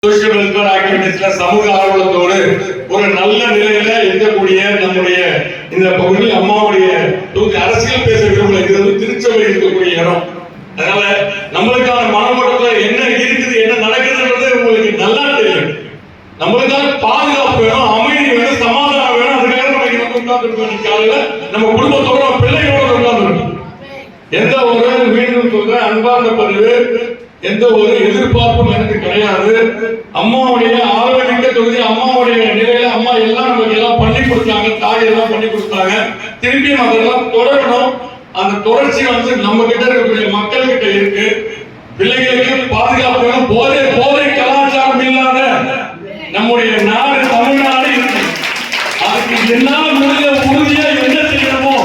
Social welfare ஆக்டிவிட்டீஸ்ல சமூக ஆர்வலத்தோடு ஒரு நல்ல நிலையில இருக்கக்கூடிய நம்முடைய இந்த பகுதி அம்மாவுடைய அரசியல் பேச விரும்பல. இது வந்து திருச்சபை இருக்கக்கூடிய இடம். அதனால நம்மளுக்கான மனோட்டத்துல என்ன இருக்குது, என்ன நடக்குதுன்றது உங்களுக்கு நல்லா தெரியும். நம்மளுக்கான பாதுகாப்பு வேணும், அமைதி வேணும், சமாதானம் வேணும். அதுக்காக நம்ம இங்க வந்து உட்கார்ந்து காலையில நம்ம குடும்பத்தோட பிள்ளைகளோட உட்கார்ந்து எந்த ஒரு மீண்டும் சொல்ற அன்பார்ந்த பதிவு, எந்த ஒரு எதிர்பார்ப்பும் எனக்கு கிடையாது. அம்மாவுடைய ஆரோக்கிய தொகுதி, அம்மாவுடைய நிலையில அம்மா எல்லாம் நமக்கு எல்லாம் பண்ணி கொடுத்தாங்க, தாய் எல்லாம் பண்ணி கொடுத்தாங்க. திருப்பியும் அதெல்லாம் தொடரணும். அந்த தொடர்ச்சி வந்து நம்ம கிட்ட இருக்கக்கூடிய மக்கள் கிட்ட இருக்கு. பிள்ளைகளுக்கு பாதுகாப்பு வேணும். போதை கலாச்சாரம் இல்லாத நம்முடைய நாடு தமிழ்நாடு இருக்கு. அதுக்கு என்னால் முடிஞ்ச உறுதியா என்ன செய்யணுமோ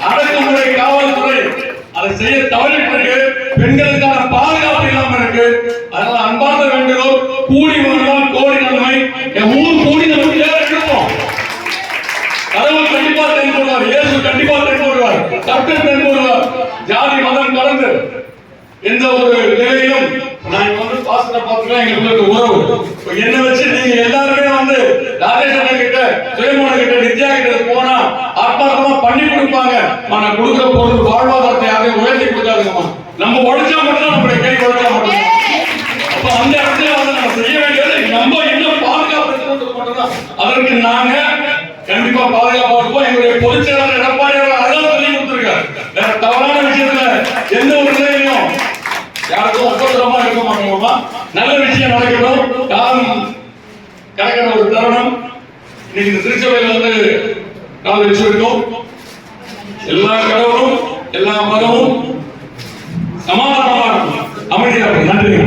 அடக்குமுறை காவல்துறை அதை செய்ய தவறிட்டு இருக்கு. பெண்களுக்கான பாதுகாப்பு இல்லாம இருக்கு. அதனால அன்பார்ந்த வேண்டுகோள், கூடி வருவார் கோடி நன்மை. என் ஊர் கூடி நமக்கு எடுப்போம். கடவுள் கண்டிப்பா தென் போடுவார், இயேசு கண்டிப்பா தென் போடுவார், கர்த்தர் தென் போடுவார். ஜாதி மதம் கடந்து எந்த ஒரு நிலையிலும் நான் வந்து பாசத்தை பார்த்துக்கலாம். எங்களுக்கு உறவு என்ன வச்சு நீங்க எல்லாருமே வந்து ராஜேஷ் கிட்ட, சுயமோன கிட்ட, நித்யா கிட்ட போனா ஆத்மார்த்தமா பண்ணி கொடுப்பாங்க. நான் கொடுக்குற பொருள் வாழ்வாதாரத்தை யாரையும் உயர்த்தி கொடுக்காதுங்கம்மா. நம்ம உழைச்சா மட்டும் நம்மளுடைய கை உழைச்சா மட்டும். அப்ப அந்த இடத்துல வந்து நம்ம செய்ய வேண்டியது நம்ம என்ன பாதுகாப்பு மட்டும்தான். அதற்கு நாங்க கண்டிப்பா பாதுகாப்பா இருப்போம். எங்களுடைய பொதுச் செயலாளர் எடப்பாடி அதான் சொல்லி கொடுத்திருக்காரு. வேற தவறான விஷயத்துல எந்த ஒரு நிலையிலும் யாருக்கும் ஒப்பந்தமா இருக்க மாட்டோமா. நல்ல விஷயம் நடக்கணும், காலம் கடக்கிற ஒரு தருணம். இன்னைக்கு இந்த திருச்சபையில வந்து கால் வச்சிருக்கோம். எல்லா கடவுளும் எல்லா மதமும் சமாதானமா இருக்கும், அமைதியா இருக்கும். நன்றி.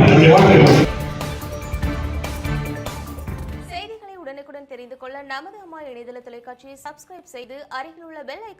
செய்திகளை உடனுக்குடன் தெரிந்து கொள்ள நமது அம்மா இணையதள தொலைக்காட்சியை சப்ஸ்கிரைப் செய்து அருகில் உள்ள பெல் ஐகானை